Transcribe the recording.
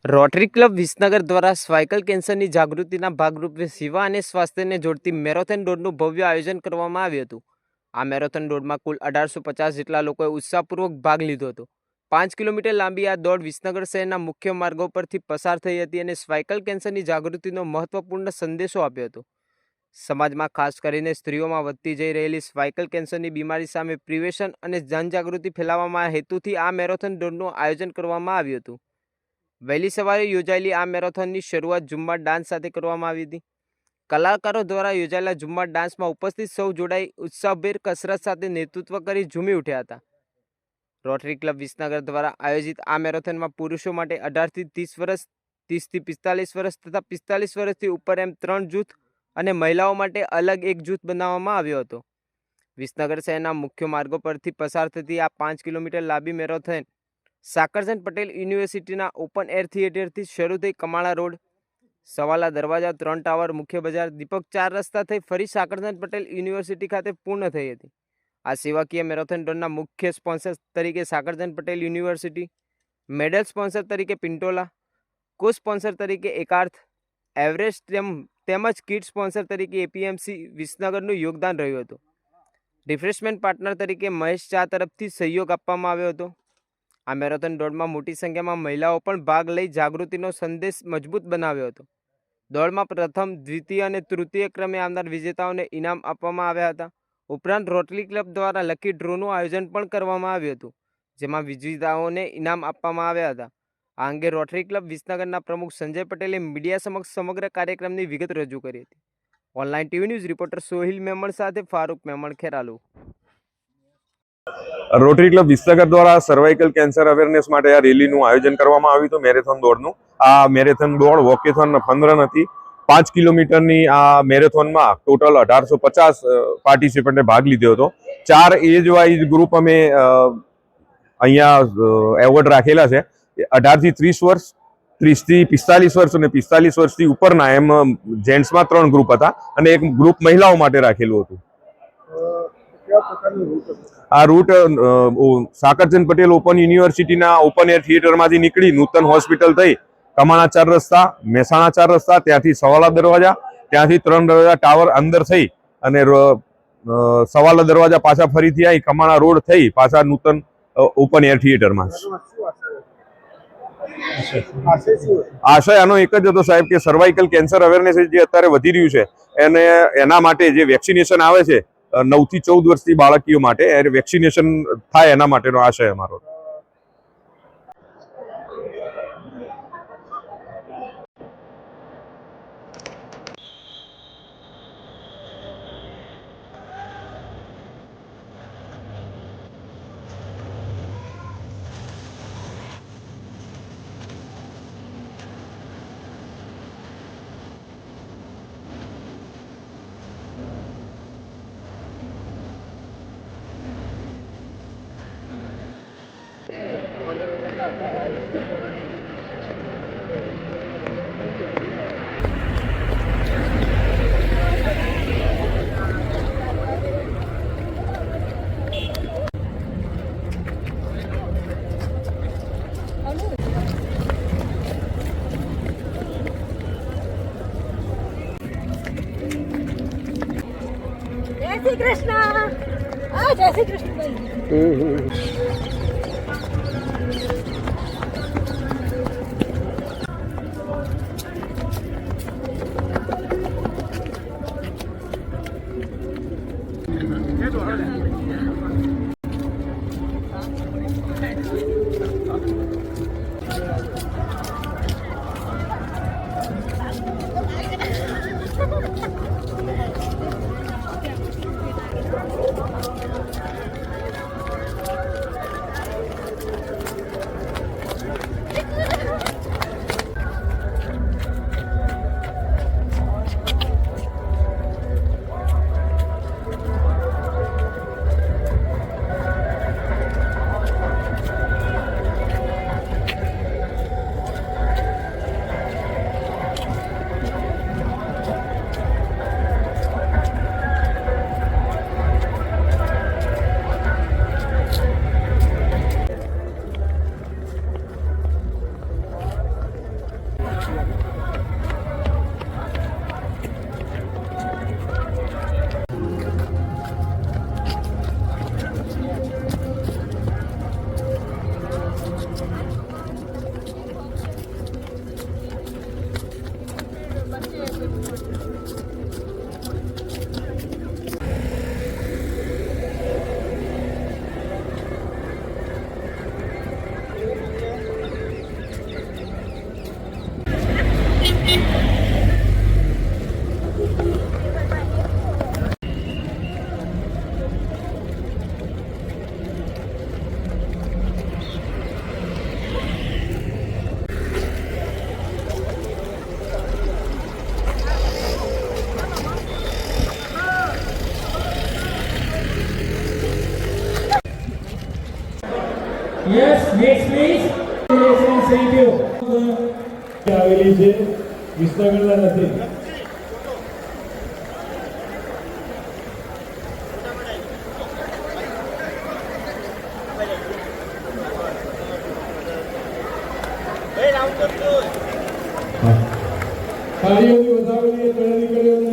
Rotary club Visnagar દ્વારા સ્વાઇકલ કેન્સરની જાગૃતિના ભાગરૂપે સેવા અને સ્વાસ્થ્યને જોડતી મેરેથોન દોડનું ભવ્ય આયોજન કરવામાં આવ્યું હતું. આ મેરેથોન દોડમાં કુલ 1850 જેટલા લોકોએ ઉત્સાહપૂર્વક ભાગ લીધો હતો. 5 કિલોમીટર લાંબી આ દોડ વિસનગર શહેરના મુખ્ય માર્ગો પરથી પસાર થઈ હતી અને સ્વાઇકલ કેન્સરની જાગૃતિનો મહત્વપૂર્ણ સંદેશો આપ્યો હતો. સમાજમાં ખાસ કરીને સ્ત્રીઓમાં વધતી જઈ રહેલી સ્વાઇકલ કેન્સરની બીમારી સામે પ્રિવેશન અને જનજાગૃતિ ફેલાવવામાં હેતુથી આ મેરેથોન દોડનું આયોજન કરવામાં આવ્યું હતું. વહેલી સવારે યોજાયેલી આ મેરેથોનની શરૂઆત ઝુમ્મા ડાન્સ સાથે કરવામાં આવી હતી. કલાકારો દ્વારા યોજાયેલા ઝુમ્મા ડાન્સમાં ઉપસ્થિત સૌ જોડાઈ ઉત્સાહભેર કસરત સાથે નેતૃત્વ કરી ઝૂમી ઉઠ્યા હતા. રોટરી ક્લબ વિસનગર દ્વારા આયોજિત આ મેરેથોનમાં પુરુષો માટે 18 થી 30 વર્ષ, 30 થી 45 વર્ષ તથા 45 વર્ષથી ઉપર એમ 3 જૂથ અને મહિલાઓ માટે અલગ એક જૂથ બનાવવામાં આવ્યો હતો. વિસનગર શહેરના મુખ્ય માર્ગો પરથી પસાર થતી આ 5 કિલોમીટર લાંબી મેરેથોન સાકરચંદ પટેલ યુનિવર્સિટીના ઓપન એર થિયેટરથી શરૂ થઈ કમાણા રોડ, સવાલા દરવાજા, 3 ટાવર, મુખ્ય બજાર, દીપક 4 રસ્તા થઈ ફરી સાકરચંદ પટેલ યુનિવર્સિટી ખાતે પૂર્ણ થઈ હતી. આ સેવાકીય મેરેથોન દોડના મુખ્ય સ્પોન્સર તરીકે Sakarchand Patel university, medal sponsor તરીકે પિન્ટોલા, કો સ્પોન્સર તરીકે એકાર્થ, એવરેસ્ટ તેમજ કિટ સ્પોન્સર તરીકે એપીએમસી વિસનગરનું યોગદાન રહ્યું હતું. રિફ્રેશમેન્ટ પાર્ટનર તરીકે મહેશ ચા તરફથી સહયોગ આપવામાં આવ્યો હતો. આ મેરેથોન દોડમાં મોટી સંખ્યામાં મહિલાઓ પણ ભાગ લઈ જાગૃતિનો સંદેશ મજબૂત બનાવ્યો હતો. દોડમાં પ્રથમ, દ્વિતીય અને તૃતીય ક્રમે આવનાર વિજેતાઓને ઇનામ આપવામાં આવ્યા હતા. ઉપરાંત રોટરી ક્લબ દ્વારા લકી ડ્રોનું આયોજન પણ કરવામાં આવ્યું હતું, જેમાં વિજેતાઓને ઇનામ આપવામાં આવ્યા હતા. આ અંગે રોટરી ક્લબ વિસનગરના પ્રમુખ સંજય પટેલે મીડિયા સમક્ષ સમગ્ર કાર્યક્રમની વિગત રજૂ કરી હતી. Online TV news reporter Sohil Memon સાથે ફારૂક મેમણ, ખેરાલુ. રોટરી ક્લબ વિસનગર દ્વારા સર્વાઇકલ કેન્સર અવેરનેસ માટે આ રેલીનું આયોજન કરવામાં આવ્યું હતું, મેરેથોન દોડનું. આ મેરેથોન દોડ વોકેથોન ફન રન હતી. 5 કિલોમીટરની આ મેરેથોનમાં ટોટલ 1850 પાર્ટિસિપન્ટે ભાગ લીધો હતો. 4 એજ વાઇઝ ગ્રુપ અમે અહીંયા એવોર્ડ રાખેલા છે. 18 થી 30 વર્ષ, 30 થી 45 વર્ષ અને 45 વર્ષથી ઉપરના, એમ જેન્ટ્સમાં 3 ગ્રુપ હતા અને એક ગ્રુપ મહિલાઓ માટે રાખેલું હતું. આ રૂટ સાકરચંદ પટેલ ઓપન યુનિવર્સિટીના ઓપન એર થિયેટરમાંથી નીકળી નૂતન હોસ્પિટલ થઈ કમાણા 4 રસ્તા, મહેસાણા 4 રસ્તા, ત્યાંથી સવાલા દરવાજા, ત્યાંથી 3 દરવાજા ટાવર અંદર થઈ અને સવાલા દરવાજા પાછા ફરીથી આવી કમાણા રોડ થઈ પાછા નૂતન ઓપન એર થિયેટરમાં. આશય આનો એક જ હતો સાહેબ કે સર્વાઇકલ કેન્સર અવેરનેસ જે અત્યારે વધી રહ્યું છે એને એના માટે જે વેક્સિનેશન આવે છે 9 થી 14 વર્ષથી બાળકીઓ માટે વેક્સિનેશન થાય એના માટેનો આશય અમારો. જય શ્રી કૃષ્ણ. જય શ્રી કૃષ્ણ ભાઈ. ખાલી છે, વિસનગરના નથી. થાળીઓની વધારેલી ત્રણ દીકરીઓને